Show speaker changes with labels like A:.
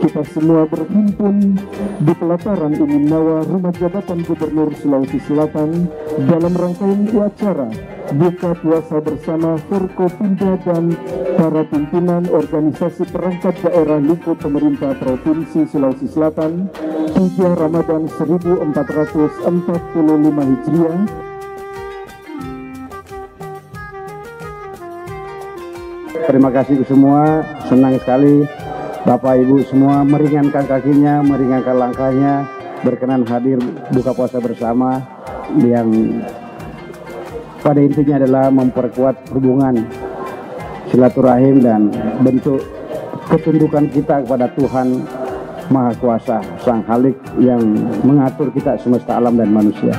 A: Kita semua berhimpun di pelataran Uminawa Rumah Jabatan Gubernur Sulawesi Selatan dalam rangkaian acara buka puasa bersama Forkopimda dan para pimpinan organisasi perangkat daerah lingkup pemerintah Provinsi Sulawesi Selatan 3 Ramadan 1445 Hijriah.
B: Terima kasih semua, senang sekali Bapak Ibu semua meringankan kakinya, meringankan langkahnya, berkenan hadir buka puasa bersama yang pada intinya adalah memperkuat hubungan silaturahim dan bentuk ketundukan kita kepada Tuhan Maha Kuasa, Sang Khalik yang mengatur kita semesta alam dan manusia.